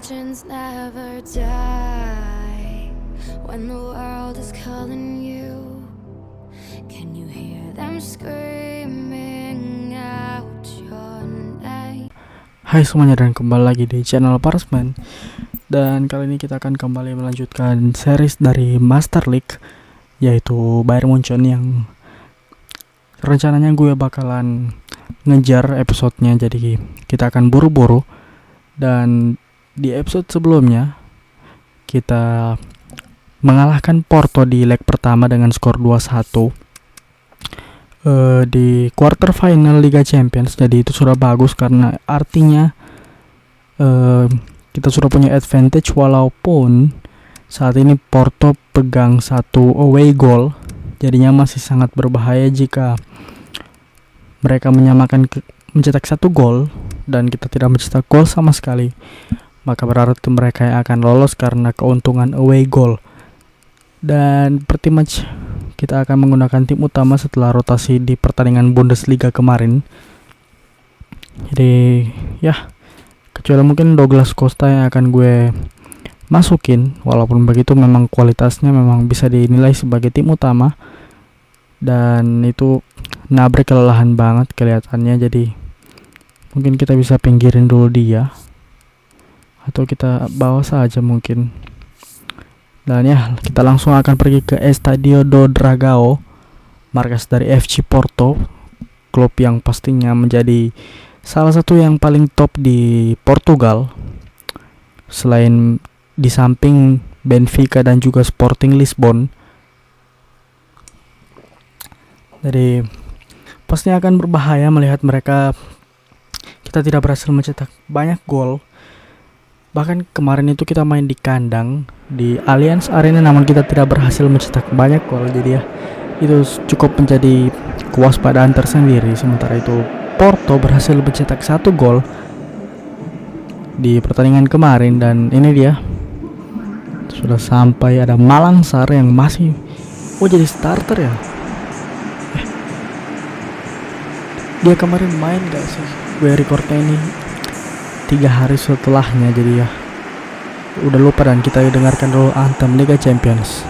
legends never die. When the world is calling you, can you hear them screaming out your name? Hai semuanya, dan kembali lagi di channel Parasman. Dan kali ini kita akan kembali melanjutkan series dari Master League, yaitu Bayern Munchen, yang rencananya gue bakalan ngejar episodenya, jadi kita akan buru-buru. Dan di episode sebelumnya kita mengalahkan Porto di leg pertama dengan skor 2-1 di quarter final Liga Champions. Jadi itu sudah bagus karena artinya kita sudah punya advantage, walaupun saat ini Porto pegang satu away goal. Jadinya masih sangat berbahaya jika mereka mencetak satu gol dan kita tidak mencetak gol sama sekali. Maka berarti mereka yang akan lolos karena keuntungan away goal. Dan pretty much kita akan menggunakan tim utama setelah rotasi di pertandingan Bundesliga kemarin. Jadi ya, kecuali mungkin Douglas Costa yang akan gue masukin. Walaupun begitu memang kualitasnya memang bisa dinilai sebagai tim utama. Dan itu Gnabry kelelahan banget kelihatannya, jadi mungkin kita bisa pinggirin dulu dia, atau kita bawa saja mungkin. Dan ya, kita langsung akan pergi ke Estádio do Dragão, markas dari FC Porto, klub yang pastinya menjadi salah satu yang paling top di Portugal, selain di samping Benfica dan juga Sporting Lisbon. Jadi pastinya akan berbahaya melihat kita tidak berhasil mencetak banyak gol. Bahkan kemarin itu kita main di kandang di Allianz Arena, namun kita tidak berhasil mencetak banyak gol. Jadi ya, itu cukup menjadi kewaspadaan tersendiri. Sementara itu Porto berhasil mencetak satu gol di pertandingan kemarin. Dan ini dia, sudah sampai ada Malang Sarr yang masih jadi starter ya. Dia kemarin main gak sih? Gue recordnya ini 3 hari setelahnya, jadi ya udah lupa. Dan kita dengarkan dulu anthem Liga Champions.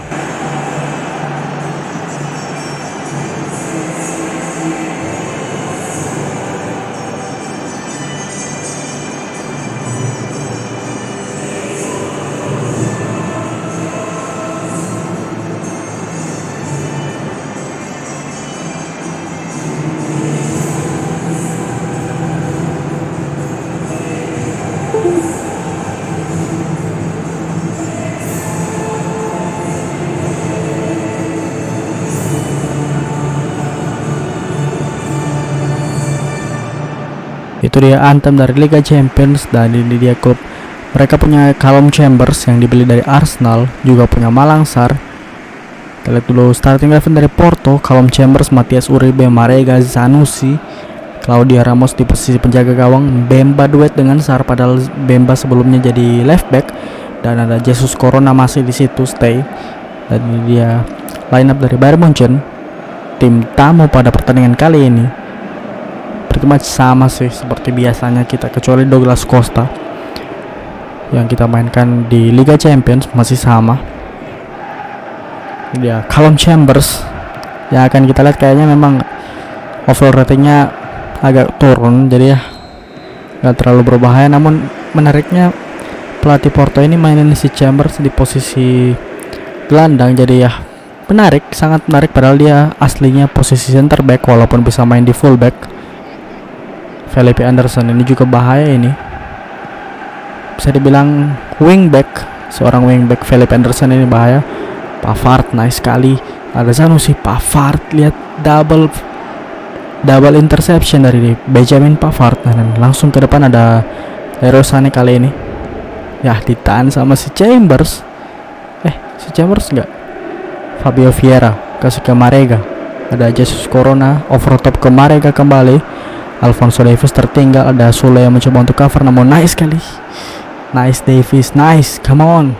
Itu dia anthem dari Liga Champions. Dan ini dia klub, mereka punya Callum Chambers yang dibeli dari Arsenal, juga punya Malang Sarr. Kita lihat dulu starting eleven dari Porto: Callum Chambers, Matthias Uribe, Marega, Zanussi, Claudio Ramos di posisi penjaga gawang, Bemba duet dengan Sarr, padahal Bemba sebelumnya jadi left back, dan ada Jesus Corona masih di situ stay. Dan ini dia lineup dari Bayern Munchen, tim tamu pada pertandingan kali ini. Pretty much sama sih seperti biasanya kita, kecuali Douglas Costa yang kita mainkan di Liga Champions masih sama. Dia Callum Chambers yang akan kita lihat, kayaknya memang overall ratingnya agak turun, jadi ya gak terlalu berbahaya. Namun menariknya pelatih Porto ini mainin si Chambers di posisi gelandang, jadi ya menarik, sangat menarik. Padahal dia aslinya posisi center back, walaupun bisa main di full back. Felipe Anderson ini juga bahaya, ini bisa dibilang wingback, seorang wingback. Felipe Anderson ini bahaya. Pavard nice sekali, ada Zanussi, Pavard, lihat double interception dari Benjamin Pavard. Dan langsung ke depan ada Leroy Sané kali ini. Ya, ditahan sama si Chambers. Si Chambers enggak, Fabio Vieira kasih ke Marega. Ada Jesus Corona over top ke Marega kembali. Alphonso Davies tertinggal, ada Sule yang mencoba untuk cover, namun nice sekali. Nice Davies, nice, come on.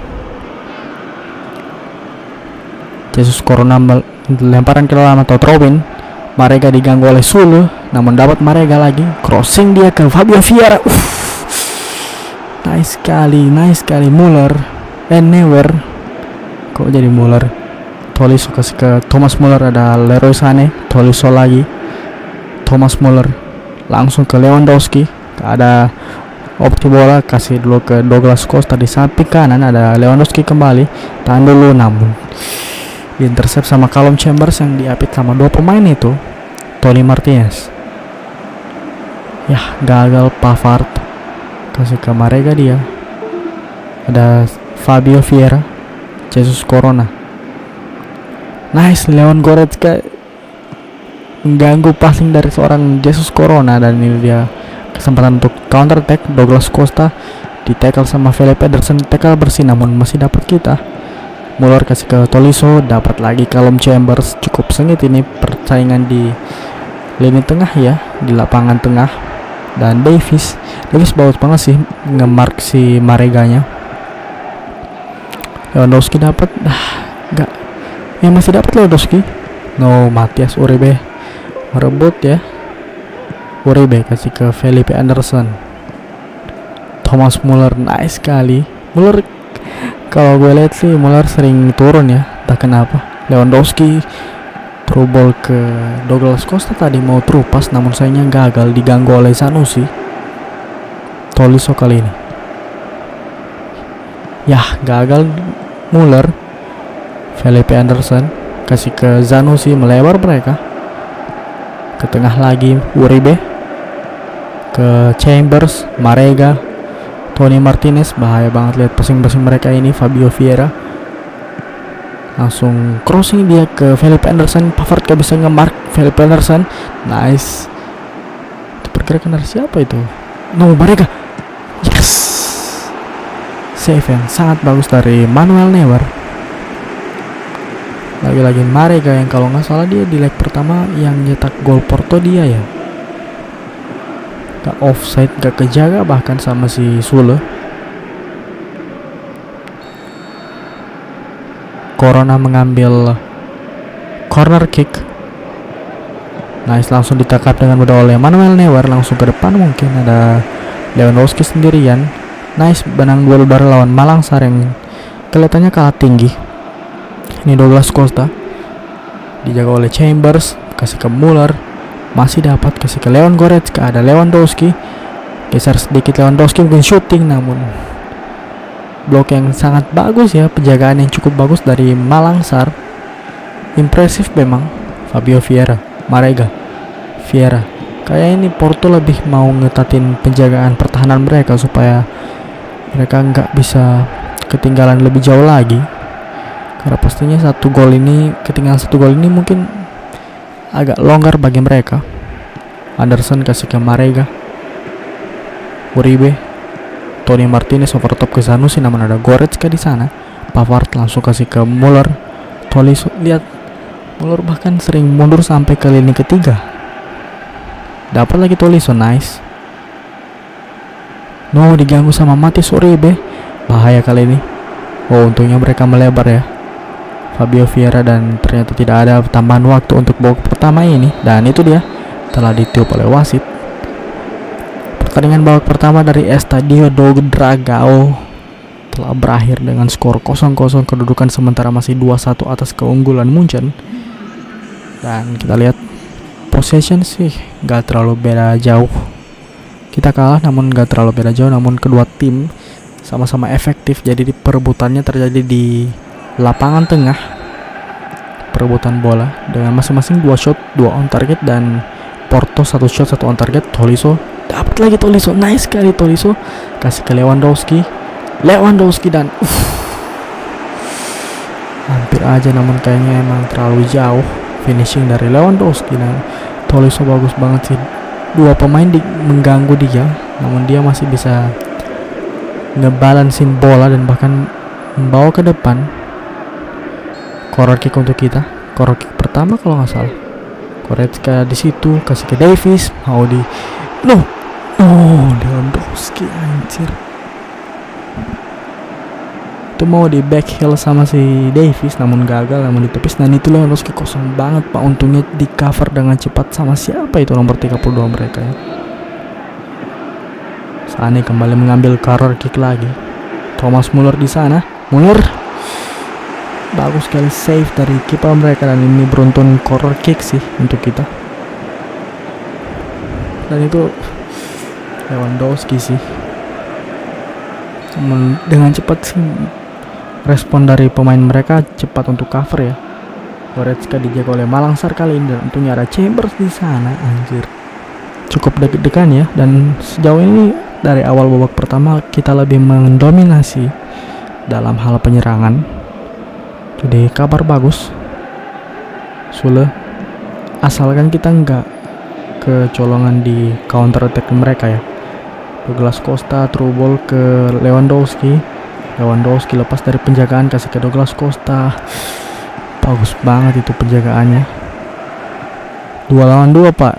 Jesus Corona lemparan ke dalam atau throw-in. Marega diganggu oleh Sule, namun dapat Marega lagi. Crossing dia ke Fabio Vieira. Nice sekali Muller. Neuer. Kok jadi Muller? Tolisso kasih ke Thomas Muller, ada Leroy Sané. Tolisso lagi, Thomas Muller langsung ke Lewandowski. Ada opsi bola, kasih dulu ke Douglas Costa di samping kanan. Ada Lewandowski kembali, tahan dulu, namun diintercept sama Callum Chambers yang diapit sama dua pemain itu. Tony Martinez, ya gagal. Pavard kasih ke Marega, dia ada Fabio Vieira, Jesus Corona. Nice, Leon Goretzka mengganggu passing dari seorang Jesus Corona, dan ini dia kesempatan untuk counter attack. Douglas Costa di tackle sama Philip Ederson, tackle bersih namun masih dapat kita. Muller kasih ke Tolisso, dapat lagi Callum Chambers. Cukup sengit ini persaingan di lini tengah ya, di lapangan tengah. Dan Davis bagus banget sih nge-mark si Mareganya. Lewandowski dapat, enggak. Ya masih dapat Lewandowski. No, Matias Uribe merebut ya. Uribe kasih ke Felipe Anderson. Thomas Muller, nice sekali. Muller, kalau gue lihat sih Muller sering turun ya, entah kenapa. Lewandowski through ball ke Douglas Costa, tadi mau through pass namun sayangnya gagal, diganggu oleh Sanusi. Tolisso kali ini, ya gagal Muller. Felipe Anderson kasih ke Sanusi, melebar mereka ke tengah lagi. Uribe ke Chambers, Marega, Tony Martinez. Bahaya banget lihat passing-passing mereka ini. Fabio Vieira langsung crossing dia ke Philip Anderson. Pavard gak bisa nge-mark Philip Anderson. Nice. Itu pergerakan dari siapa itu? No, Marega. Yes, save yang sangat bagus dari Manuel Neuer. Lagi-lagi Marega yang kalau nggak salah dia di leg pertama yang nyetak gol Porto, dia ya. Gak offside, gak kejaga bahkan sama si Sule. Corona mengambil corner kick. Nice, langsung ditangkap dengan mudah oleh Manuel Neuer. Langsung ke depan, mungkin ada Lewandowski sendirian. Nice, benang duel udara lawan Malangsar yang kelihatannya kalah tinggi. Ini Douglas Costa dijaga oleh Chambers, kasih ke Muller, masih dapat, kasih ke Leon Goretzka. Ada Lewandowski, geser sedikit Lewandowski, mungkin shooting namun blok yang sangat bagus ya, penjagaan yang cukup bagus dari Malangsar. Impresif memang. Fabio Vieira, Marega, Vieira. Kayak ini Porto lebih mau ngetatin penjagaan pertahanan mereka supaya mereka nggak bisa ketinggalan lebih jauh lagi. Karena pastinya ketinggalan satu gol ini mungkin agak longgar bagi mereka. Anderson kasih ke Marega, Uribe, Tony Martinez over top ke Sanusi, namun ada Goretzka di sana. Pavard langsung kasih ke Muller. Tolisso, lihat Muller bahkan sering mundur sampai ke lini ketiga. Dapat lagi Tolisso, nice. No, diganggu sama Matias Uribe. Bahaya kali ini. Oh, untungnya mereka melebar ya, Fabio Vieira, dan ternyata tidak ada tambahan waktu untuk babak pertama ini. Dan itu dia telah ditiup oleh wasit. Pertandingan babak pertama dari Estadio do Dragao telah berakhir dengan skor 0-0. Kedudukan sementara masih 2-1 atas keunggulan Munchen. Dan kita lihat possession sih gak terlalu beda jauh. Kita kalah namun gak terlalu beda jauh, namun kedua tim sama-sama efektif. Jadi perebutannya terjadi di lapangan tengah. Perebutan bola dengan masing-masing 2 shot, 2 on target, dan Porto 1 shot, 1 on target. Tolisso, dapat lagi Tolisso, nice sekali Tolisso, kasih ke Lewandowski dan hampir aja namun kayaknya emang terlalu jauh finishing dari Lewandowski. Nah, Tolisso bagus banget sih. Dua pemain mengganggu dia, namun dia masih bisa ngebalansin bola dan bahkan membawa ke depan. Corner kick untuk kita, corner kick pertama kalau nggak salah. Goretzka di situ, kasih ke Davis, mau di Lewandowski, anjir. Itu mau di back heel sama si Davis namun gagal, namun ditepis. Dan itu Lewandowski kosong banget pak, untungnya di cover dengan cepat sama siapa itu nomor 32 mereka ya. Sane kembali mengambil corner kick lagi. Thomas Muller di sana. Muller bagus sekali save dari kiper mereka, dan ini beruntun corner kick sih untuk kita. Dan itu Lewandowski sih dengan cepat sih respon dari pemain mereka, cepat untuk cover ya. Goretzka dijaga oleh Malangsar kali ini, dan untungnya ada Chambers di sana. Anjir, cukup deg-degan ya. Dan sejauh ini dari awal babak pertama kita lebih mendominasi dalam hal penyerangan. Jadi kabar bagus Sule, asalkan kita nggak kecolongan di counter attack mereka ya. Douglas Costa through ball ke Lewandowski. Lewandowski lepas dari penjagaan, kasih ke Douglas Costa. Bagus banget itu penjagaannya. 2 lawan 2 pak.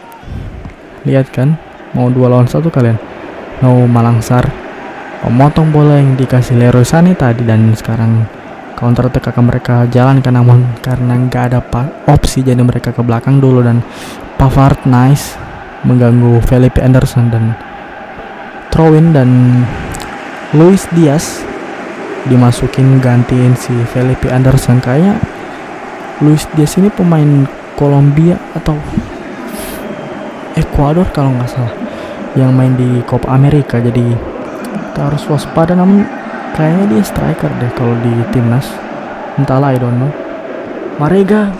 Lihat kan, mau 2 lawan 1 kalian. No, Malangsar memotong bola yang dikasih Leroy Sané tadi, dan sekarang counter attack akan mereka jalankan, namun karena nggak ada opsi jadi mereka ke belakang dulu, dan Pavard nice mengganggu Felipe Anderson dan throw in, dan Luis Diaz dimasukin gantiin si Felipe Anderson. Kayaknya Luis Diaz ini pemain Kolombia atau Ekuador kalau nggak salah, yang main di Copa America, jadi kita harus waspada. Namun kayaknya dia striker deh kalau di timnas, entahlah, I don't know. Marega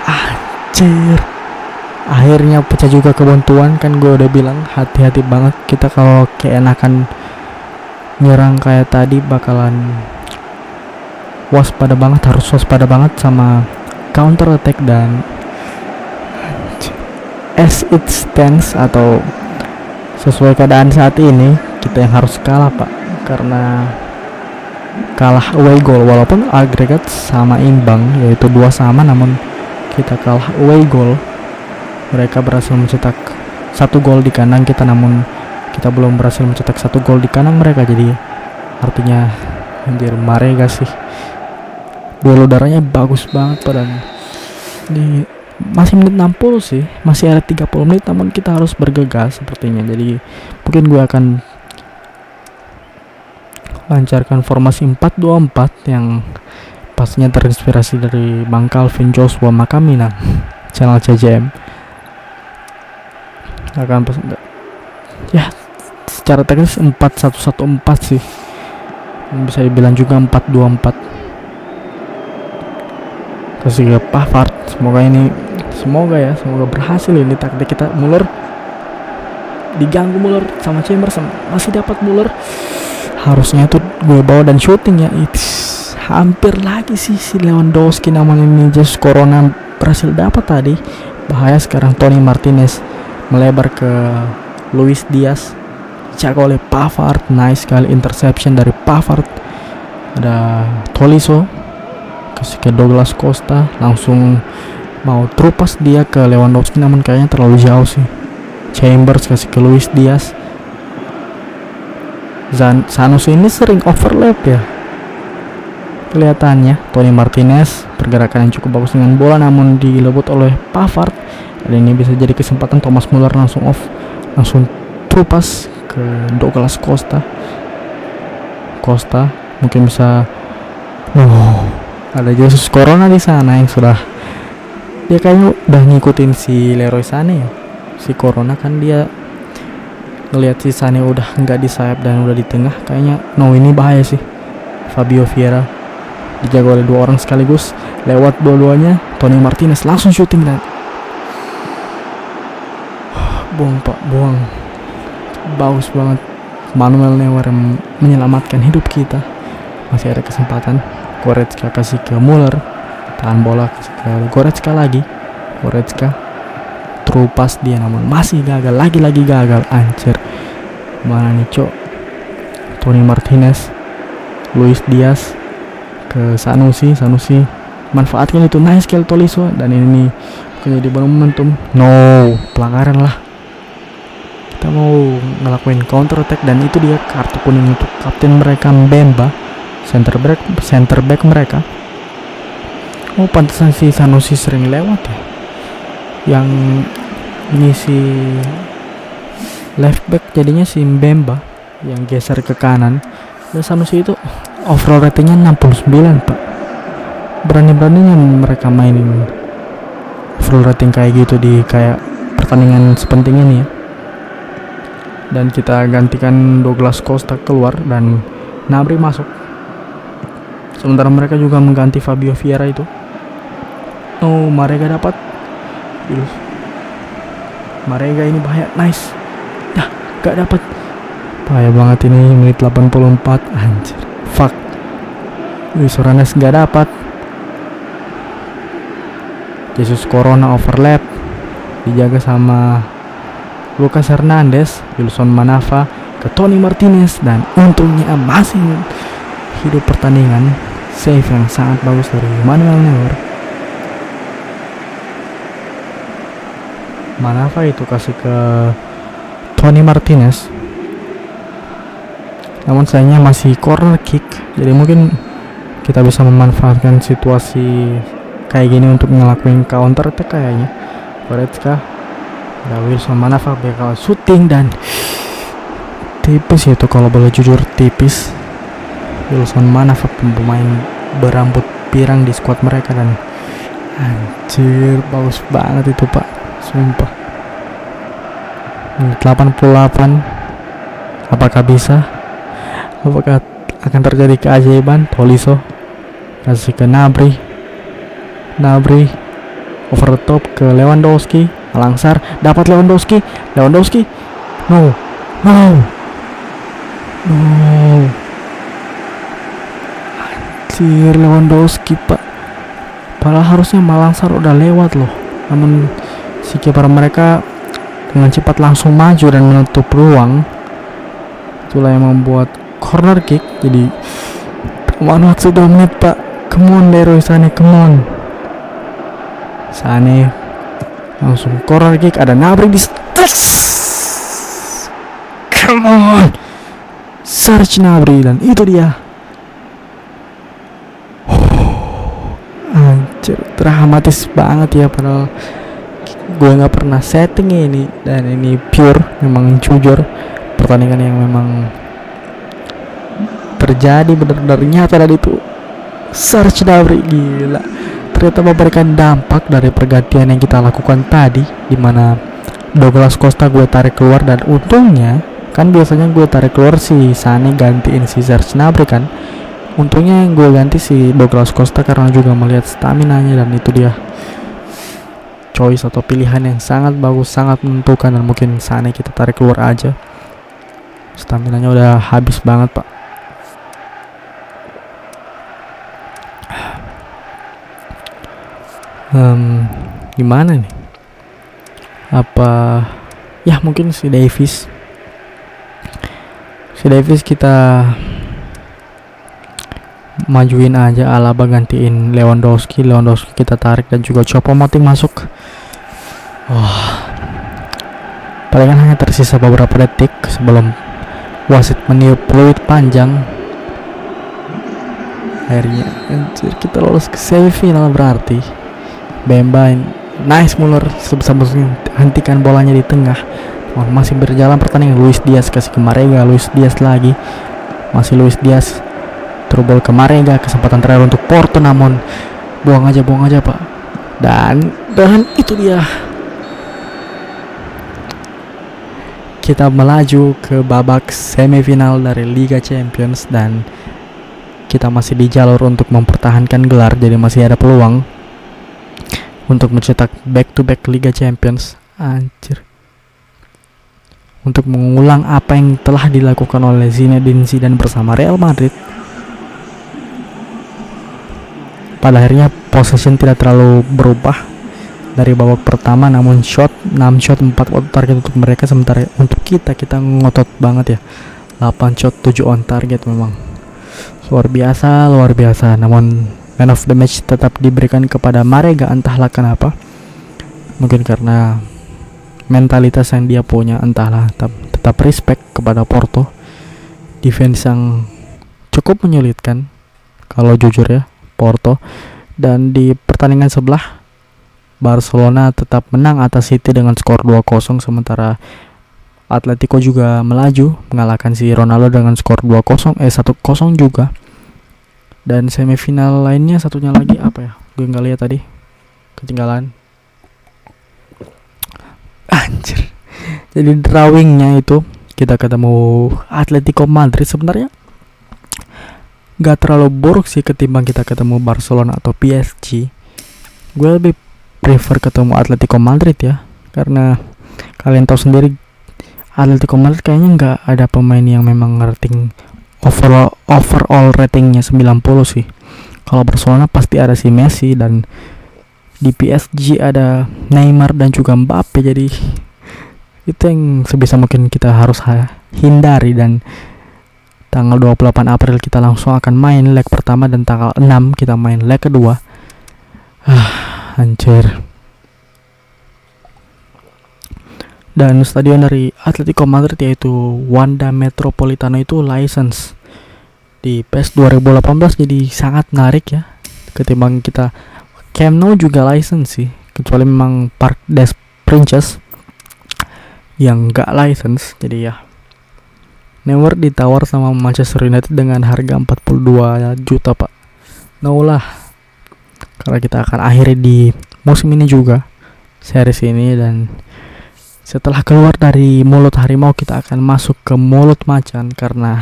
anjir, akhirnya pecah juga kebuntuan. Kan gue udah bilang hati-hati banget kita kalau keenakan nyerang kayak tadi, bakalan waspada banget, harus waspada banget sama counter attack. Dan as it stands atau sesuai keadaan saat ini, kita yang harus kalah pak, karena kalah away goal. Walaupun agregat sama imbang, yaitu 2-2, namun kita kalah away goal. Mereka berhasil mencetak 1 gol di kandang kita, namun kita belum berhasil mencetak 1 gol di kandang mereka. Jadi artinya anjir, Marega sih duel udaranya bagus banget pak. Dan di masih menit 60 sih, masih ada 30 menit, namun kita harus bergegas sepertinya. Jadi mungkin gue akan lancarkan formasi 4-2-4 yang pastinya terinspirasi dari Bang Calvin Joshua Makamina, channel CJM. Akan ya secara teknis 4-1-1-4 sih, bisa dibilang juga 4-2-4. Kasih ke Pavard, semoga berhasil ini taktik kita. Muller diganggu, Muller sama Chambers, masih dapat Muller. Harusnya tuh gue bawa dan shooting ya. Hampir lagi sih si Lewandowski, namun ini just Corona berhasil dapat tadi. Bahaya sekarang. Tony Martinez melebar ke Luis Diaz, dijaga oleh Pavard. Nice sekali interception dari Pavard. Ada Tolisso kasih ke Douglas Costa, langsung mau terupas dia ke Lewandowski, namun kayaknya terlalu jauh sih. Chambers kasih ke Luis Diaz. Sanusi ini sering overlap ya kelihatannya. Tony Martinez pergerakan yang cukup bagus dengan bola, namun dilebut oleh Pavard. Dan ini bisa jadi kesempatan Thomas Muller langsung terupas ke Douglas Costa. Mungkin bisa ada Jesus Corona di sana yang dia kayaknya udah ngikutin si Leroy Sané ya. Si Corona kan dia ngelihat si Sané udah nggak di sayap dan udah di tengah, kayaknya ini bahaya sih. Fabio Vieira dijaga oleh 2 orang sekaligus, lewat dua-duanya. Tony Martinez langsung syuting dan buang. Bagus banget Manuel Neuer yang menyelamatkan hidup kita. Masih ada kesempatan. Goretzka kasih ke Muller, tahan bola kasih ke Goretzka lagi. Goretzka terupas dia, namun masih gagal, lagi gagal. Anjir, mana nih cok. Tony Martinez, Luis Diaz ke Sanusi manfaatkan itu. Nice sekali Tolisso, dan ini menjadi momentum. Pelanggaran lah. Kita mau ngelakuin counter attack, dan itu dia kartu kuning untuk kapten mereka Mbemba, center back mereka. Pantesan si Sanusi sering lewat ya, yang ngisi left back jadinya si Mbemba yang geser ke kanan. Dan Sanusi itu overall ratingnya 69 pak. Berani-beraninya mereka mainin overall rating kayak gitu di kayak pertandingan sepenting ini ya. Dan kita gantikan Douglas Costa keluar dan Gnabry masuk. Sementara mereka juga mengganti Fabio Vieira itu. Oh, Marega dapat. Marega ini bahaya, nice. Dah, gak dapat. Bahaya banget ini menit 84. Anjir, fuck. Luis Suarez gak dapat. Jesus Corona overlap, dijaga sama Lucas Hernandez. Wilson Manafa ke Tony Martinez dan untungnya masih hidup pertandingan. Save yang sangat bagus dari Manuel Neuer. Manafa itu kasih ke Tony Martinez. Namun sayangnya masih corner kick. Jadi mungkin kita bisa memanfaatkan situasi kayak gini untuk ngelakuin counter attack kayaknya. Goretzka, ada Wilson Manafa bakal shooting dan tipis itu, kalau boleh jujur tipis. Wilson Manafa pemain berambut pirang di squad mereka dan anjir bagus banget itu pak, sumpah. Menit 88, apakah bisa? Apakah akan terjadi keajaiban? Tolisso kasih ke Gnabry over the top ke Lewandowski. Malangsar dapat Lewandowski. No. Anjir, Lewandowski pak. Padahal harusnya Malangsar udah lewat loh. Namun si kiper mereka dengan cepat langsung maju dan menutup ruang. Itulah yang membuat corner kick. Jadi waktu 2 menit pak. Come on Leroy Sané, come on. Sané langsung corner kick, ada Gnabry di come on, Serge Gnabry, dan itu dia. Anjir, dramatis banget ya, padahal gue nggak pernah setting ini, dan ini pure memang jujur pertandingan yang memang terjadi benar-benar nyata. Dan itu Serge Gnabry, gila, ternyata memberikan dampak dari pergantian yang kita lakukan tadi, dimana Douglas Costa gue tarik keluar, dan untungnya kan biasanya gue tarik keluar si Sané gantiin si Serge Gnabry kan. Untungnya yang gue ganti si Douglas Costa karena juga melihat staminanya, dan itu dia choice atau pilihan yang sangat bagus, sangat menentukan. Dan mungkin Sané kita tarik keluar aja, staminanya udah habis banget pak. Gimana nih? Apa ya mungkin si Davis kita majuin aja, Alaba gantiin Lewandowski kita tarik, dan juga Choupo-Moting masuk. Palingan hanya tersisa beberapa detik sebelum wasit meniup peluit panjang. Akhirnya anjir, kita lolos ke semifinal. Berarti Bemba nice, Muller sebisa mungkin hentikan bolanya di tengah. Masih berjalan pertandingan. Luis Diaz kasih ke Marega, Luis Diaz lagi, masih Luis Diaz, trouble ke Marega, kesempatan terakhir untuk Porto, namun buang aja pak. Dan itu dia, kita melaju ke babak semifinal dari Liga Champions, dan kita masih di jalur untuk mempertahankan gelar. Jadi masih ada peluang untuk mencetak back-to-back Liga Champions. Anjir, untuk mengulang apa yang telah dilakukan oleh Zinedine Zidane bersama Real Madrid. Pada akhirnya possession tidak terlalu berubah dari babak pertama, namun 6 shot 4 on target untuk mereka, sementara untuk kita ngotot banget ya, 8 shot 7 on target. Memang luar biasa. Namun man of the match tetap diberikan kepada Marega, entahlah kenapa. Mungkin karena mentalitas yang dia punya, entahlah. Tetap respect kepada Porto. Defense yang cukup menyulitkan kalau jujur ya, Porto. Dan di pertandingan sebelah, Barcelona tetap menang atas City dengan skor 2-0, sementara Atletico juga melaju mengalahkan si Ronaldo dengan skor 1-0 juga. Dan semifinal lainnya satunya lagi apa ya? Gue nggak lihat tadi, ketinggalan. Anjir. Jadi drawingnya itu kita ketemu Atletico Madrid, sebenarnya nggak terlalu buruk sih ketimbang kita ketemu Barcelona atau PSG. Gue lebih prefer ketemu Atletico Madrid ya, karena kalian tahu sendiri Atletico Madrid kayaknya nggak ada pemain yang memang rating overall ratingnya 90 sih. Kalau Barcelona pasti ada si Messi, dan di PSG ada Neymar dan juga Mbappe. Jadi itu yang sebisa mungkin kita harus hindari. Dan tanggal 28 April kita langsung akan main leg pertama, dan tanggal 6 kita main leg kedua. Anjir. Dan stadion dari Atletico Madrid yaitu Wanda Metropolitano itu license di PES 2018, jadi sangat menarik ya ketimbang kita Camp Nou juga license sih, kecuali memang Parc des Princes yang gak license. Jadi ya Neuer ditawar sama Manchester United dengan harga 42 juta pak. No lah, karena kita akan akhiri di musim ini juga series ini, dan setelah keluar dari mulut harimau kita akan masuk ke mulut macan. Karena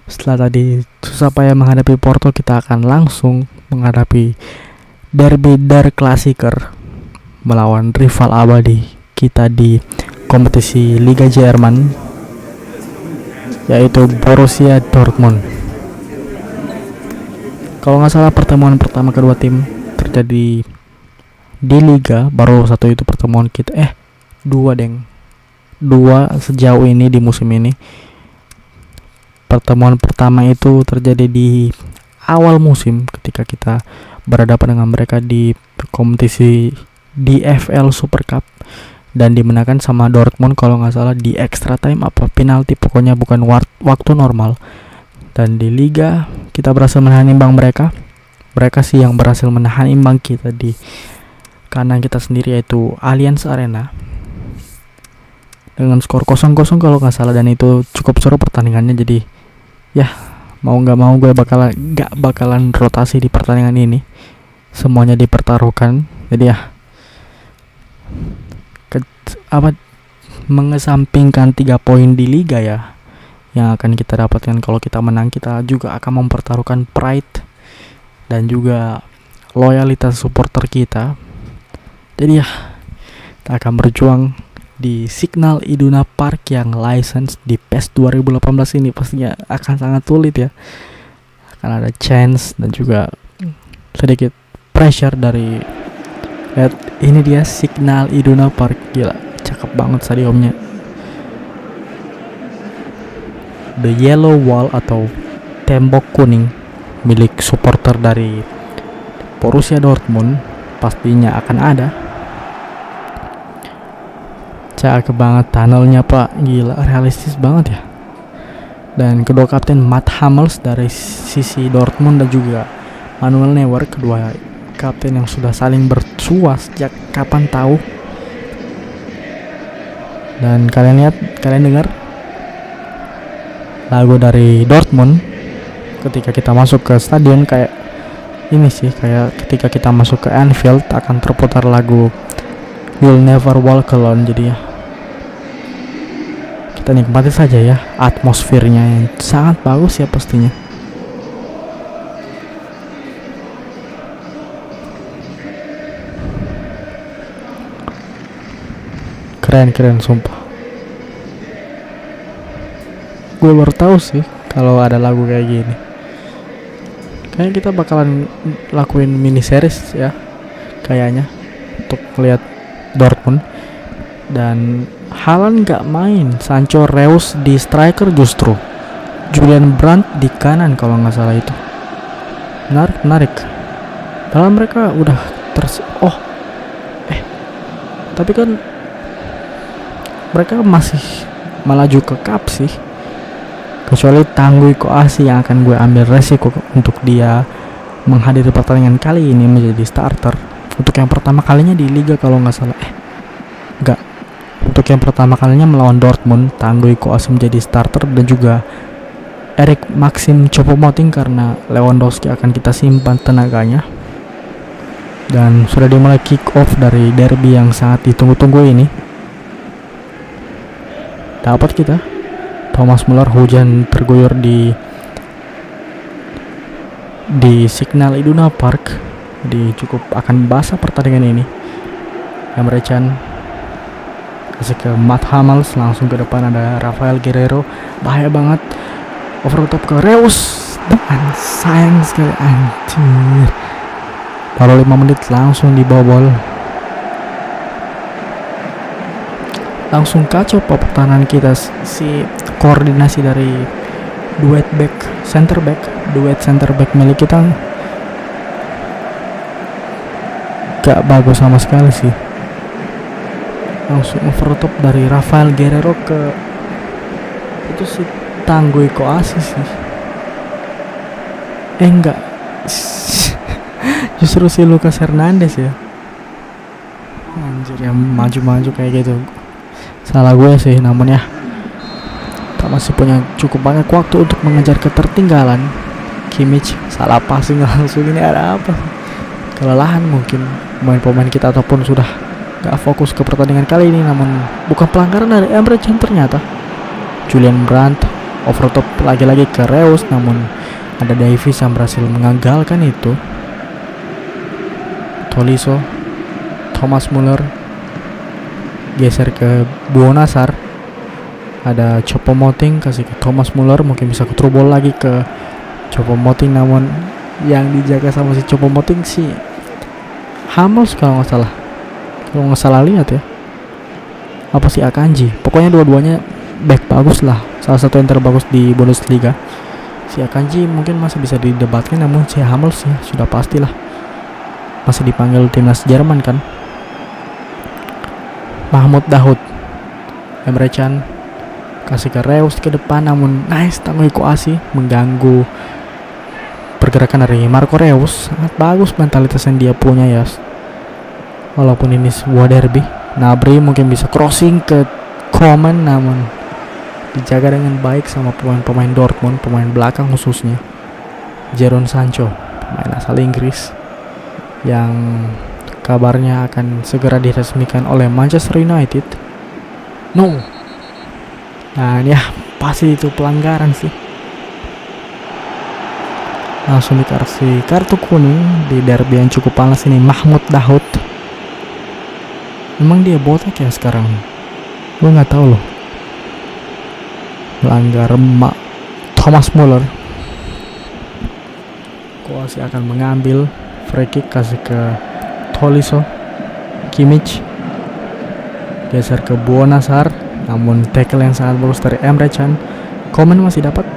setelah tadi susah payah menghadapi Porto, kita akan langsung menghadapi derby der Klassiker melawan rival abadi kita di kompetisi Liga Jerman, yaitu Borussia Dortmund. Kalau nggak salah pertemuan pertama kedua tim terjadi di Liga, baru satu itu pertemuan kita dua sejauh ini di musim ini. Pertemuan pertama itu terjadi di awal musim ketika kita berhadapan dengan mereka di kompetisi DFL Super Cup, dan dimenangkan sama Dortmund kalau nggak salah di extra time apa penalti, pokoknya bukan waktu normal. Dan di Liga kita berhasil menahan imbang mereka sih yang berhasil menahan imbang kita di kandang kita sendiri, yaitu Allianz Arena, dengan skor 0-0 kalau nggak salah. Dan itu cukup seru pertandingannya. Jadi ya mau nggak mau gue gak bakalan rotasi di pertandingan ini, semuanya dipertaruhkan. Jadi ya mengesampingkan 3 poin di Liga ya yang akan kita dapatkan kalau kita menang, kita juga akan mempertaruhkan pride dan juga loyalitas supporter kita. Jadi ya kita akan berjuang di Signal Iduna Park yang license di PES 2018 ini. Pastinya akan sangat sulit ya, akan ada chance dan juga sedikit pressure dari lihat ini dia Signal Iduna Park. Gila, cakep banget stadionnya. The Yellow Wall atau tembok kuning milik supporter dari Borussia Dortmund pastinya akan ada. Cakep banget tunnelnya pak, gila realistis banget ya. Dan kedua kapten Matt Hummels dari sisi Dortmund dan juga Manuel Neuer, kedua kapten yang sudah saling bersua sejak kapan tahu. Dan kalian dengar lagu dari Dortmund ketika kita masuk ke stadion, kayak ini sih, kayak ketika kita masuk ke Anfield akan terputar lagu You'll Never Walk Alone. Jadi ya kita nikmati saja ya atmosfernya yang sangat bagus ya pastinya. Keren sumpah. Gue baru tahu sih kalau ada lagu kayak gini. Kayaknya kita bakalan lakuin mini series ya kayaknya untuk melihat Dortmund. Dan Haaland gak main, Sancho Reus di striker justru, Julian Brandt di kanan kalau nggak salah itu. Menarik. Dalam mereka udah tapi kan mereka masih melaju ke cup sih, kecuali Tanguy Koasi yang akan gue ambil resiko untuk dia menghadiri pertandingan kali ini menjadi starter untuk yang pertama kalinya di Liga kalau nggak salah. untuk yang pertama kalinya melawan Dortmund, Tanguy Koasi menjadi starter dan juga Erik Maxim Choupo-Moting karena Lewandowski akan kita simpan tenaganya. Dan sudah dimulai kick off dari derby yang sangat ditunggu-tunggu ini. Dapat kita Thomas Muller, hujan terguyur di Signal Iduna Park. Jadi cukup akan basah pertandingan ini. Emre Can kasih ke Matt Hummels, langsung ke depan ada Rafael Guerreiro, bahaya banget, over top ke Reus, dan sayang sekali, anjir, baru 5 menit langsung dibobol. Langsung kacau pertahanan kita. Si koordinasi dari duet center back milik kita gak bagus sama sekali sih. Langsung overtop dari Rafael Guerreiro ke itu si Tanguy Koasi sih. Enggak justru si Lucas Hernandez ya, anjir, yang maju-maju kayak gitu. Salah gue sih, namun ya kita masih punya cukup banyak waktu untuk mengejar ketertinggalan. Kimmich salah passing langsung, ini ada apa? Kelelahan mungkin pemain-pemain kita ataupun sudah gak fokus ke pertandingan kali ini. Namun bukan pelanggaran dari Emre Can ternyata. Julian Brandt overtop lagi-lagi ke Reus, namun ada Davies yang berhasil mengagalkan itu. Tolisso, Thomas Muller geser ke Buonasar, ada Choupo-Moting kasih ke Thomas Muller, mungkin bisa ketrobol lagi ke Choupo-Moting, namun yang dijaga sama si Choupo-Moting si Hummels kalau nggak salah lihat ya, apa sih Akanji, pokoknya dua-duanya back bagus lah, salah satu yang terbagus di Bundesliga. Si Akanji mungkin masih bisa didebatkan, namun si Hummels ya sudah pastilah masih dipanggil timnas Jerman kan. Mahmud Dahoud, Emre Can kasih ke Reus ke depan, namun nice Tanguy Koasi mengganggu pergerakan dari Marco Reus. Sangat bagus mentalitas yang dia punya ya, walaupun ini sebuah derby. Gnabry mungkin bisa crossing ke Coman, namun dijaga dengan baik sama pemain-pemain Dortmund, pemain belakang khususnya Jadon Sancho, pemain asal Inggris yang kabarnya akan segera diresmikan oleh Manchester United. No, nah ya pasti itu pelanggaran sih. Langsung dikasih kartu kuning di derby yang cukup panas ini. Mahmud Dahoud, emang dia botak ya sekarang? Gue nggak tahu loh. Melanggar Thomas Muller. Koasi akan mengambil free kick, kasih ke Tolisso. Kimmich geser ke Buonasar, namun tackle yang sangat bagus dari Emre Can. Coman masih dapat,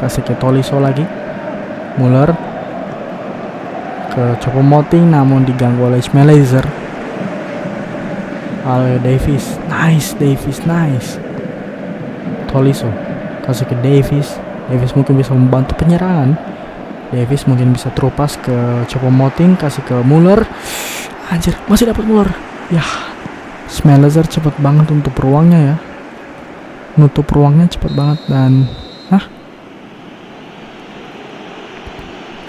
kasih ke Tolisso lagi. Muller ke Choupo-Moting, namun diganggu oleh Schmelzer. Davies, nice. Tolisso kasih ke Davies mungkin bisa membantu penyerangan. Davies mungkin bisa terupas ke Choupo-Moting, kasih ke Muller. Anjir, masih dapat Muller. Ya, Schmelzer cepat banget untuk ruangnya ya. Nutup ruangnya cepat banget dan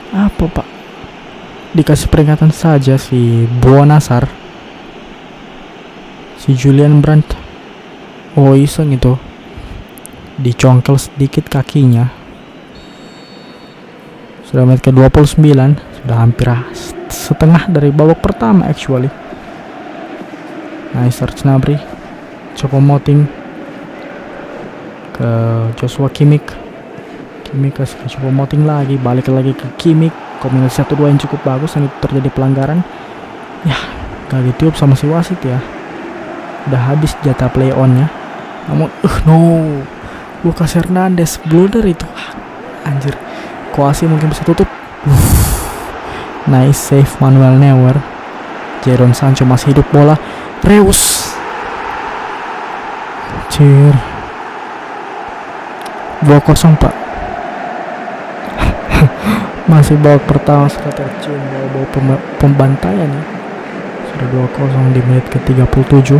apa pak? Dikasih peringatan saja si Buonasar. Si Julian Brandt, oh iseng itu, dicongkel sedikit kakinya. Sudah menit ke 29, sudah hampir setengah dari babak pertama actually. Nice search Gnabry, Choupo-Moting ke Joshua Kimmich kasih ke Choupo-Moting lagi, balik lagi ke Kimmich. Kombinasi 1-2 yang cukup bagus, dan itu terjadi pelanggaran. Ya, gak ditiup sama si wasit ya. Udah habis jatah play on-nya. Namun no, Lucas Hernandez blunder itu. Anjir, Koasi mungkin bisa tutup. Nice save Manuel Neuer. Jadon Sancho masih hidup bola. Reus, anjir, 2-0 pak. Masih babak pertama sudah tercium bau pembantaian ya. Sudah 2-0 di menit ke 37.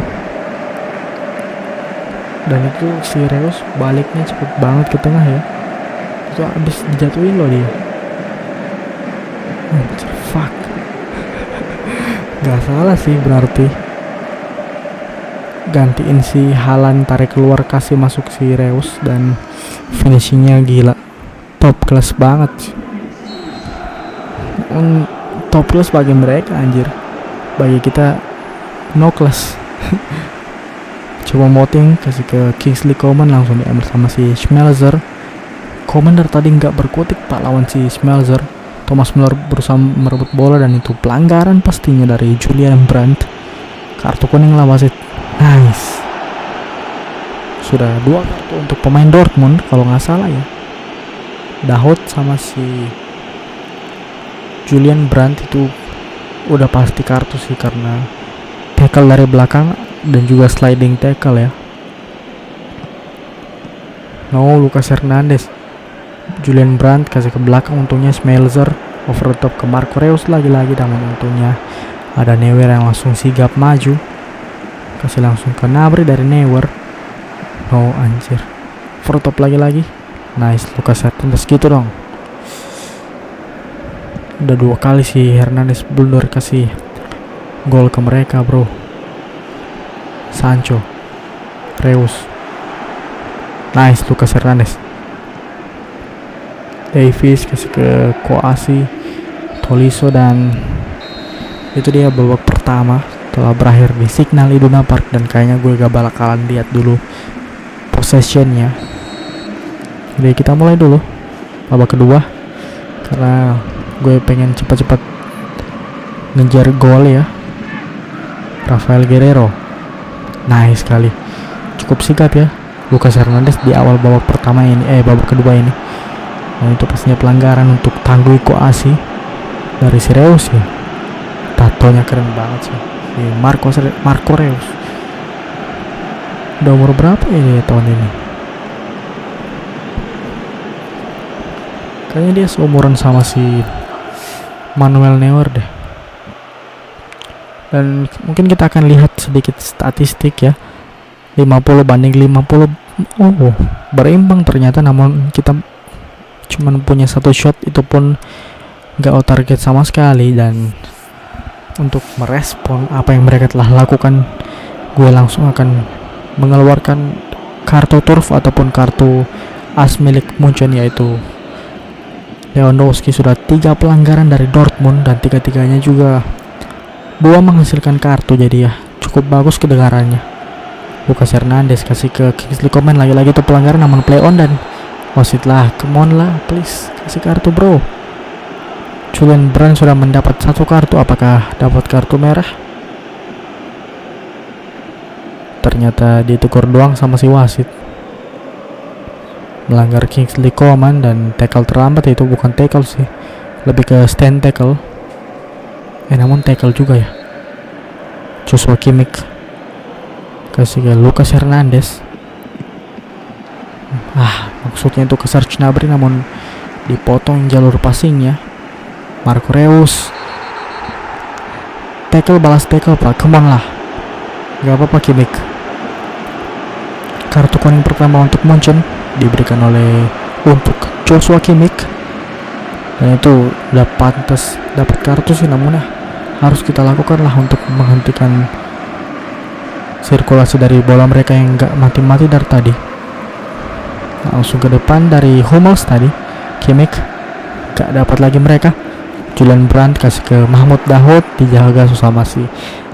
Dan itu si Reus baliknya cepet banget ke tengah ya. Itu abis dijatuhin loh dia. Anjir, fuck. Gak salah sih berarti. Gantiin si Haaland, tarik keluar, kasih masuk si Reus. Dan finishingnya gila, top class banget. Top class bagi mereka anjir, bagi kita no class. Coba moting, kasih ke Kingsley Coman, langsung diambil sama si Schmelzer. Coman dari tadi nggak berkutik pak lawan si Schmelzer. Thomas Müller berusaha merebut bola dan itu pelanggaran pastinya dari Julian Brandt. Kartu kuning lah wasit. Nice. Sudah 2 kartu untuk pemain Dortmund kalau nggak salah ya. Dahoud sama si Julian Brandt itu udah pasti kartu sih, karena tackle dari belakang dan juga sliding tackle ya. No, Lucas Hernandez. Julian Brandt kasih ke belakang, untungnya Schmelzer over the top ke Marco Reus lagi-lagi, namun untungnya ada Neuer yang langsung sigap maju. Kasih langsung ke Gnabry dari Neuer. No, anjir. Over the top lagi-lagi. Nice, Lucas Hernandez gitu dong. Udah 2 kali si Hernandez blunder kasih gol ke mereka, bro. Sancho, Reus. Nice, Lucas Hernandez. Davies kasih ke Kouassi, Tolisso, dan itu dia babak pertama telah berakhir di Signal Iduna Park. Dan kayaknya gue gak bakalan lihat dulu possessionnya. Jadi kita mulai dulu babak kedua, karena gue pengen cepat-cepat ngejar gol ya. Rafael Guerreiro, nice sekali, cukup sigap ya Lucas Hernandez di awal babak pertama ini, babak kedua ini. Dan itu pastinya pelanggaran untuk Tanguy Kouassi dari si Reus ya. Tatonya keren banget sih si Marco Reus. Udah umur berapa ya tahun ini? Kayaknya dia seumuran sama si Manuel Neuer deh. Dan mungkin kita akan lihat sedikit statistik ya. 50 banding 50. Oh, berimbang ternyata, namun kita cuman punya 1 shot, itu pun gak out target sama sekali. Dan untuk merespon apa yang mereka telah lakukan, gue langsung akan mengeluarkan kartu turf ataupun kartu as milik Munchen, yaitu Lewandowski. Sudah 3 pelanggaran dari Dortmund dan 3-tiganya juga 2 menghasilkan kartu, jadi ya cukup bagus kedengarannya. Lucas Hernandez kasih ke Kingsley Coman, lagi-lagi itu pelanggaran namun play on, dan wasit lah, come on lah, please kasih kartu bro. Julian Brandt sudah mendapat 1 kartu, apakah dapat kartu merah? Ternyata ditegur doang sama si wasit. Melanggar Kingsley Coman dan tackle terlambat, itu bukan tackle sih, lebih ke stand tackle. Namun tackle juga ya. Joshua Kimmich kasih ke Lucas Hernandez. Maksudnya itu ke Serge Gnabry, namun dipotong jalur passingnya. Marco Reus tackle balas tackle pak, come on lah, gak apa-apa Kimmich. Kartu kuning pertama untuk Munchen diberikan untuk Joshua Kimmich, dan itu udah pantas dapat kartu sih, namun harus kita lakukan lah untuk menghentikan sirkulasi dari bola mereka yang gak mati-mati dari tadi. Langsung ke depan dari Hummels tadi, Kimmich gak dapat lagi mereka. Julian Brandt kasih ke Mahmoud Dahoud, dijaga sama si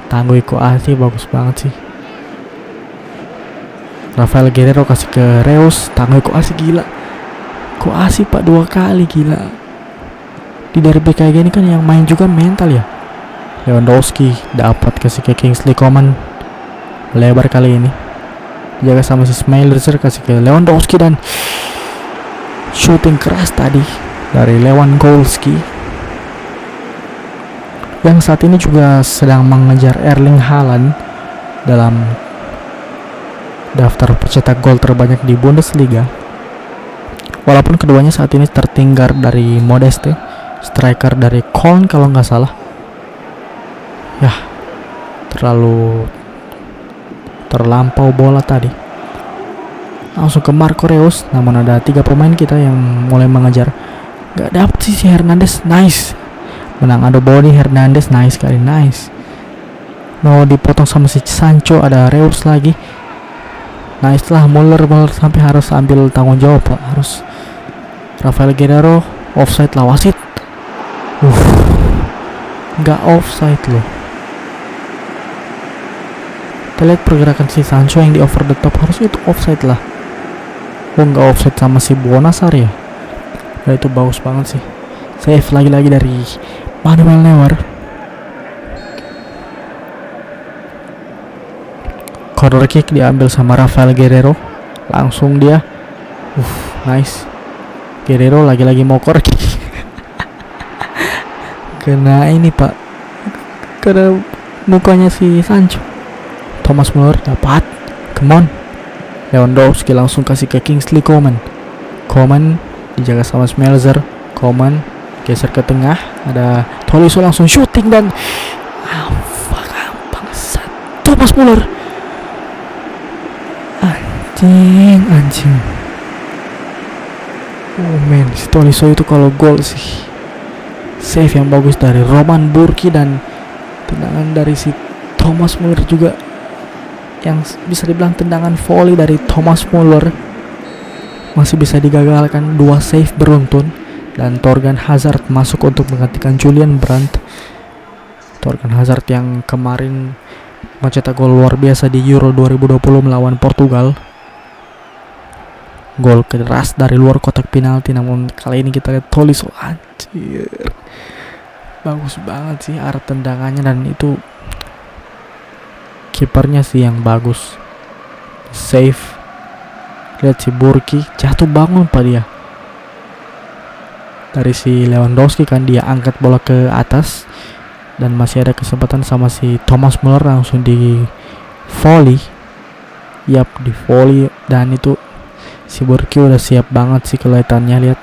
Tanguy Kouassi, bagus banget sih. Rafael Guerreiro kasih ke Reus, Tanguy Kouassi, gila Kouassi pak 2 kali, gila. Di derby kayak gini kan yang main juga mental ya. Lewandowski dapat kasih ke Kingsley Coman, lebar kali ini, jaga sama si Schmelzer, kasih ke Lewandowski, dan shooting keras tadi dari Lewandowski yang saat ini juga sedang mengejar Erling Haaland dalam daftar pencetak gol terbanyak di Bundesliga. Walaupun keduanya saat ini tertinggal dari Modeste, striker dari Köln kalau nggak salah. Terlampau bola tadi. langsung ke Marco Reus, namun ada 3 pemain kita yang mulai mengejar. Gak dapet sih si Hernandez. Nice, menang adu body Hernandez. Nice sekali, nice. Mau dipotong sama si Sancho, ada Reus lagi. Nice lah, Muller sampai harus ambil tanggung jawab Pak. Harus Rafael Guerreiro offside lah wasit. Gak offside loh. Kita lihat pergerakan si Sancho yang di over the top, harusnya itu offside lah. Gak offside sama si Bonasar ya. Nah, itu bagus banget sih. Save lagi-lagi dari Manuel Neuer. Corner kick diambil sama Rafael Guerreiro. Langsung dia nice. Guerreiro lagi-lagi mau corner kick. Kena ini Pak, kena mukanya si Sancho. Thomas Muller dapat. Come on. Lewandowski langsung kasih ke Kingsley Coman. Coman dijaga sama Schmelzer. Coman geser ke tengah, ada Tolisso langsung shooting dan gampang sat. Thomas Muller. Anjing. Oh men, si Tolisso itu kalau gol sih. Save yang bagus dari Roman Burki dan tendangan dari si Thomas Muller juga, yang bisa dibilang tendangan volley dari Thomas Muller masih bisa digagalkan. 2 save beruntun dan Torgan Hazard masuk untuk menggantikan Julian Brandt. Torgan Hazard yang kemarin mencetak gol luar biasa di Euro 2020 melawan Portugal. Gol keras dari luar kotak penalti, namun kali ini kita lihat Tolisso, anjir. Bagus banget sih arah tendangannya, dan itu kipernya sih yang bagus. Save. Lihat si Burki jatuh bangun Pak dia. Dari si Lewandowski kan dia angkat bola ke atas dan masih ada kesempatan sama si Thomas Muller, langsung di volley. Yap, di volley, dan itu si Burki udah siap banget sih kelihatannya. Lihat.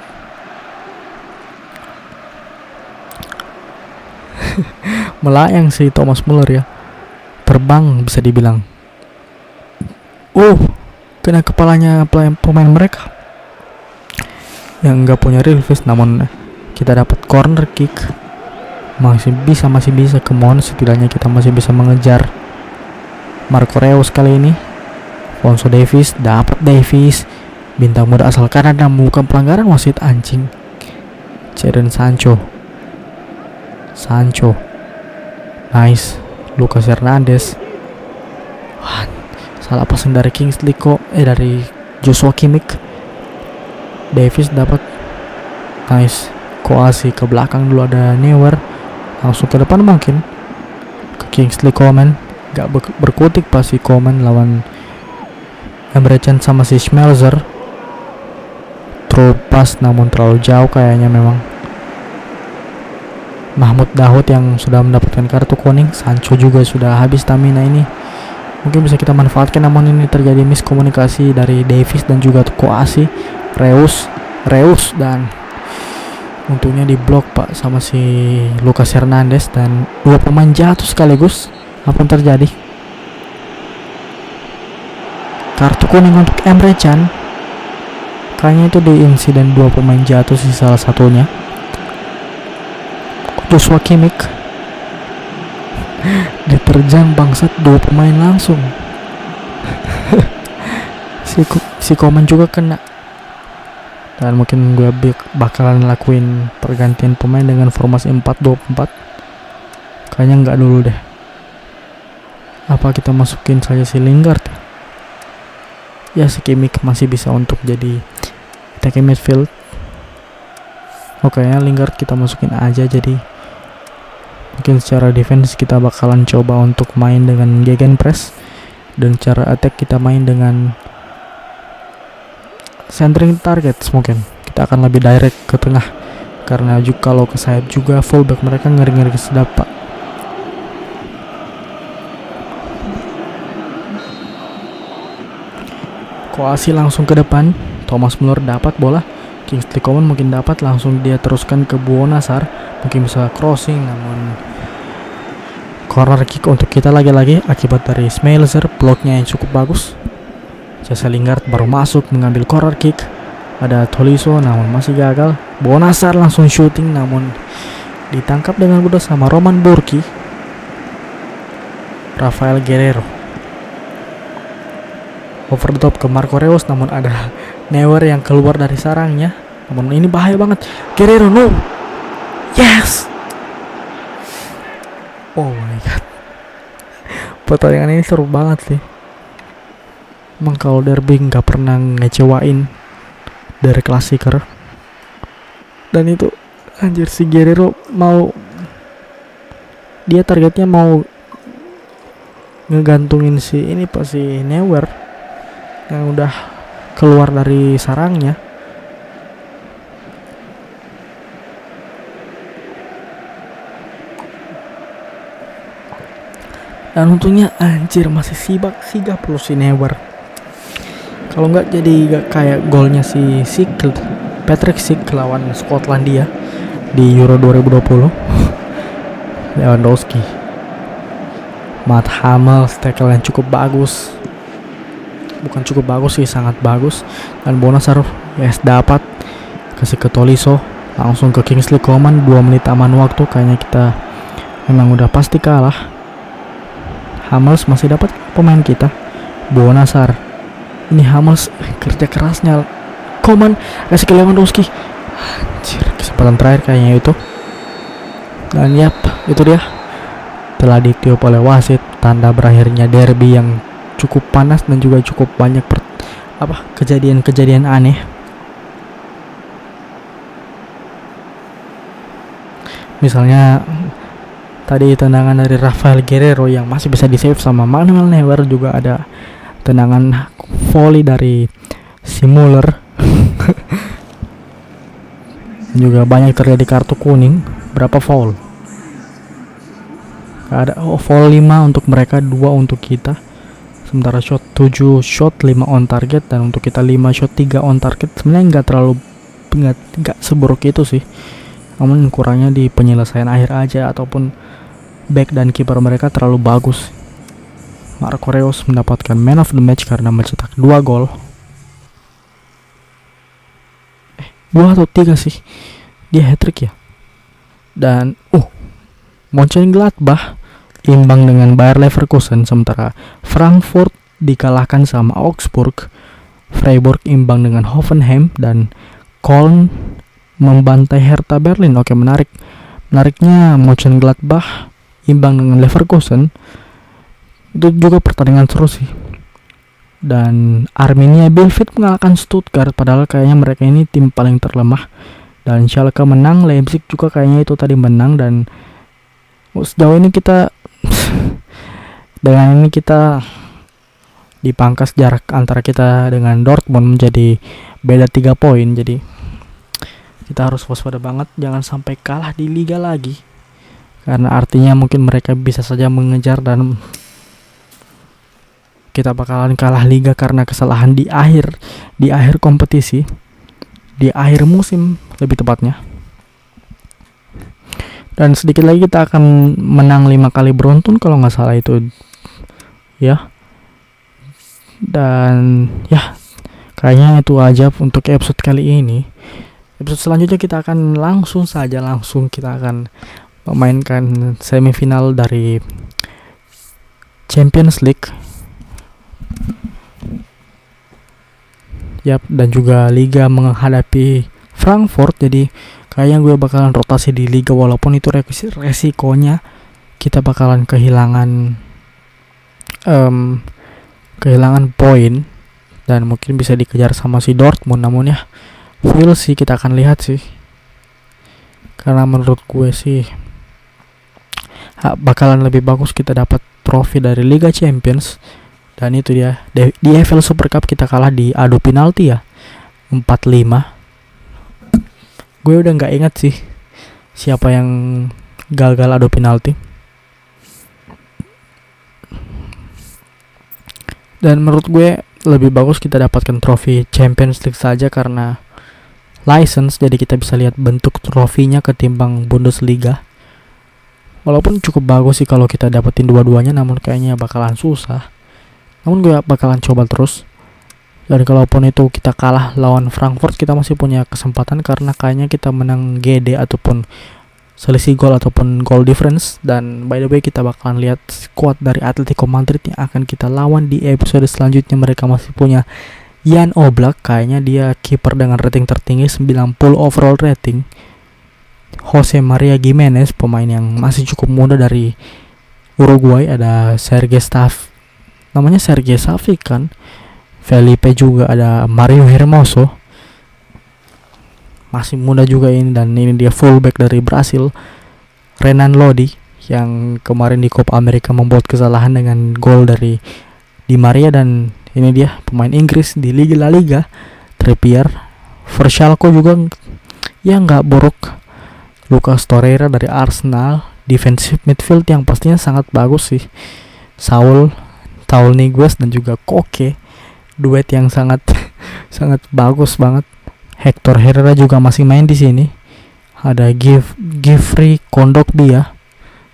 Melayang si Thomas Muller ya. Terbang bisa dibilang. Kena kepalanya pemain mereka yang nggak punya real face, namun kita dapat corner kick. Masih bisa kemon, setidaknya kita masih bisa mengejar Marco Reus kali ini. Alphonso Davies dapat bintang muda asal Kanada melakukan pelanggaran wasit, anjing. Jadon Sancho. Nice. Lucas Hernandez. Salah passing dari dari Joshua Kimmich. Davies dapat. Nice. Koasi ke belakang dulu, ada Neuer. Langsung ke depan mungkin ke Kingsley Coman. Gak berkutik pasti Coman lawan Emre Can sama si Schmelzer. Through pass namun terlalu jauh kayaknya memang. Mahmud Dahoud yang sudah mendapatkan kartu kuning. Sancho juga sudah habis stamina ini. Mungkin bisa kita manfaatkan, namun ini terjadi miskomunikasi dari Davies dan juga Koasi. Reus dan untungnya diblok Pak sama si Lucas Hernandez, dan 2 pemain jatuh sekaligus. Apa yang terjadi? Kartu kuning untuk Emre Can. Kayaknya itu di insiden 2 pemain jatuh sih salah satunya. Joshua Kimmich diterjang bangsat 2 pemain langsung. si Coman juga kena. Dan mungkin gue bakalan lakuin pergantian pemain dengan formasi 4-2-4. Kayaknya nggak dulu deh. Apa kita masukin saja si Lingard? Ya, si Kimmich masih bisa untuk jadi attacking midfield. Oke ya, Lingard kita masukin aja. Jadi mungkin secara defense kita bakalan coba untuk main dengan gegenpress, dan cara attack kita main dengan centering target. Mungkin kita akan lebih direct ke tengah, karena juga kalau ke sayap juga fullback mereka ngeri-ngeri sedap Pak. Koasi langsung ke depan. Thomas Muller dapat bola. Kingsley Coman mungkin dapat, langsung dia teruskan ke Bonasar. Mungkin bisa crossing, namun corner kick untuk kita lagi-lagi akibat dari Schmelzer. Bloknya yang cukup bagus. Jesse Lingard baru masuk mengambil corner kick. Ada Tolisso namun masih gagal. Bonasar langsung shooting namun ditangkap dengan mudah sama Roman Burki. Rafael Guerreiro over the top ke Marco Reus namun ada Neuer yang keluar dari sarangnya. Namun ini bahaya banget. Guerreiro, no. Yes. Oh my god. Pertandingan ini seru banget sih. Emang kalau derby nggak pernah ngecewain dari klasiker. Dan itu anjir, si Guerreiro mau, dia targetnya mau ngegantungin si ini si Neuer yang udah keluar dari sarangnya. Dan untungnya anjir masih sigap loh si Neuer. Kalau nggak jadi gak kayak golnya si Patrick Schick lawan Skotlandia di Euro 2020. Lewandowski, Matt Hummels tackle yang cukup bagus. Bukan cukup bagus sih, sangat bagus. Dan Bonasar yes dapat, kasih ke Tolisso, langsung ke Kingsley Coman. 2 menit aman waktu, kayaknya kita memang udah pasti kalah. Hummels masih dapat pemain kita, Bonasar. Ini Hummels kerja kerasnya. Coman kasih ke Lewandowski. Anjir, kesempatan terakhir kayaknya itu. Dan yap, itu dia telah ditiup oleh wasit, tanda berakhirnya derby yang cukup panas dan juga cukup banyak kejadian-kejadian aneh. Misalnya tadi tendangan dari Rafael Guerreiro yang masih bisa di save sama Manuel Neuer, juga ada tendangan volley dari si Muller. Juga banyak terjadi kartu kuning. Berapa foul? Ada foul 5 untuk mereka, 2 untuk kita. Sementara shot 7 shot 5 on target, dan untuk kita 5 shot 3 on target. Sebenarnya nggak seburuk itu sih. Namun kurangnya di penyelesaian akhir aja, ataupun back dan kiper mereka terlalu bagus. Marco Reus mendapatkan man of the match karena mencetak 2 gol. 2 atau 3 sih. Dia hat-trick ya. Dan Mönchengladbach imbang dengan Bayer Leverkusen, sementara Frankfurt dikalahkan sama Augsburg. Freiburg imbang dengan Hoffenheim, dan Köln membantai Hertha Berlin. Oke, menariknya Mönchengladbach imbang dengan Leverkusen. Itu juga pertandingan seru sih. Dan Arminia Bielefeld mengalahkan Stuttgart, padahal kayaknya mereka ini tim paling terlemah. Dan Schalke menang, Leipzig juga kayaknya itu tadi menang. Dan sejauh ini kita dengan ini kita dipangkas jarak antara kita dengan Dortmund menjadi beda 3 poin. Jadi kita harus waspada banget, jangan sampai kalah di liga lagi, karena artinya mungkin mereka bisa saja mengejar dan kita bakalan kalah liga karena kesalahan di akhir kompetisi, di akhir musim lebih tepatnya. Dan sedikit lagi kita akan menang 5 kali beruntun kalau nggak salah itu ya. Dan ya, kayaknya itu aja untuk episode kali ini. Episode selanjutnya kita akan langsung kita akan memainkan semifinal dari Champions League. Yap, dan juga Liga menghadapi Frankfurt. Jadi kayaknya gue bakalan rotasi di Liga, walaupun itu resikonya kita bakalan kehilangan poin dan mungkin bisa dikejar sama si Dortmund. Namun ya, we'll see, kita akan lihat sih. Karena menurut gue sih bakalan lebih bagus kita dapat trofi dari Liga Champions. Dan itu dia, di EFL Super Cup kita kalah di adu penalti ya, 4-5. Gue udah gak ingat sih siapa yang gagal adu penalti. Dan menurut gue lebih bagus kita dapatkan trofi Champions League saja karena license, jadi kita bisa lihat bentuk trofinya ketimbang Bundesliga. Walaupun cukup bagus sih kalau kita dapetin dua-duanya, namun kayaknya bakalan susah. Namun gue bakalan coba terus. Dan kalaupun itu kita kalah lawan Frankfurt, kita masih punya kesempatan karena kayaknya kita menang GD ataupun selisih gol ataupun goal difference. Dan by the way, kita bakalan lihat squad dari Atletico Madrid yang akan kita lawan di episode selanjutnya. Mereka masih punya Jan Oblak, kayaknya dia kiper dengan rating tertinggi 90 overall rating. Jose Maria Gimenez, pemain yang masih cukup muda dari Uruguay. Ada Sergei Savic kan. Felipe juga, ada Mario Hermoso, masih muda juga ini, dan ini dia fullback dari Brasil, Renan Lodi, yang kemarin di Copa America membuat kesalahan dengan gol dari Di Maria. Dan ini dia pemain Inggris di Liga La Liga, Trippier. Verschalko juga ya nggak buruk, Lucas Torreira dari Arsenal, defensive midfield yang pastinya sangat bagus sih, Saul Niguez dan juga Koke, duet yang sangat bagus banget. Hector Herrera juga masih main di sini. Ada Gifri Kondogbia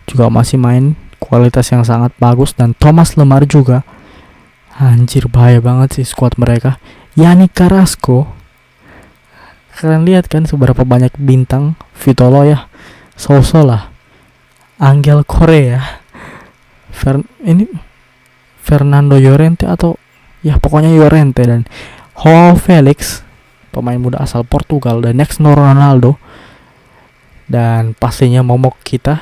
juga masih main, kualitas yang sangat bagus. Dan Thomas Lemar juga. Anjir, bahaya banget sih squad mereka. Yannick Carrasco, kalian lihat kan seberapa banyak bintang. Vitolo ya, Sosola, Angel Correa, Fernando Llorente atau ya pokoknya Llorente, dan Joao Felix, pemain muda asal Portugal, dan Ronaldo. Dan pastinya momok kita,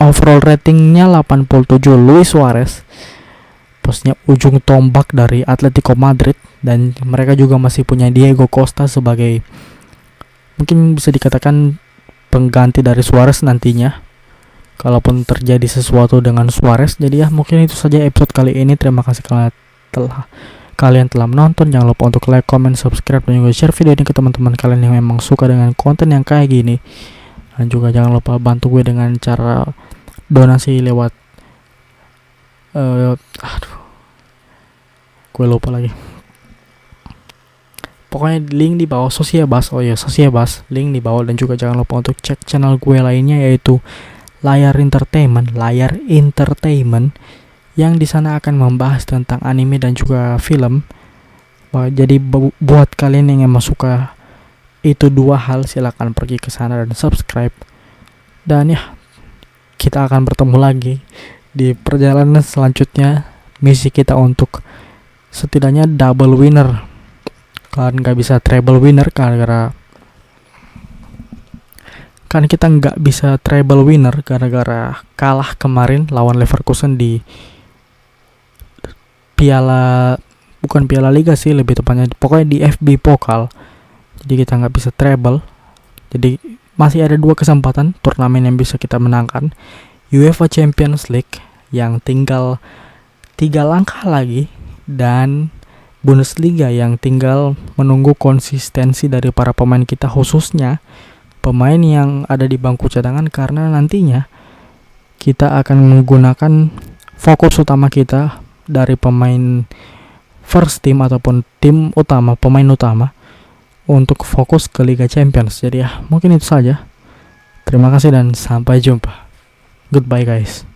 overall ratingnya 87, Luis Suarez, pastinya ujung tombak dari Atletico Madrid. Dan mereka juga masih punya Diego Costa sebagai mungkin bisa dikatakan pengganti dari Suarez nantinya kalaupun terjadi sesuatu dengan Suarez. Jadi ya mungkin itu saja episode kali ini. Terima kasih kalian telah menonton. Jangan lupa untuk like, comment, subscribe, dan juga share video ini ke teman-teman kalian yang memang suka dengan konten yang kayak gini. Dan juga jangan lupa bantu gue dengan cara donasi lewat gue lupa lagi. Pokoknya link di bawah, Sociebas, link di bawah. Dan juga jangan lupa untuk cek channel gue lainnya, yaitu Layar Entertainment, yang di sana akan membahas tentang anime dan juga film. Jadi buat kalian yang emang suka itu dua hal, silakan pergi ke sana dan subscribe. Dan ya, kita akan bertemu lagi di perjalanan selanjutnya. Misi kita untuk setidaknya double winner. Kalian nggak bisa treble winner gara-gara kalah kemarin lawan Leverkusen di bukan Piala Liga sih, lebih tepatnya pokoknya di FB Pokal. Jadi kita nggak bisa treble. Jadi masih ada 2 kesempatan turnamen yang bisa kita menangkan. UEFA Champions League yang tinggal 3 langkah lagi, dan Bundesliga yang tinggal menunggu konsistensi dari para pemain kita, khususnya pemain yang ada di bangku cadangan, karena nantinya kita akan menggunakan fokus utama kita dari pemain first team ataupun tim utama, pemain utama, untuk fokus ke Liga Champions. Jadi ya mungkin itu saja. Terima kasih dan sampai jumpa. Goodbye guys.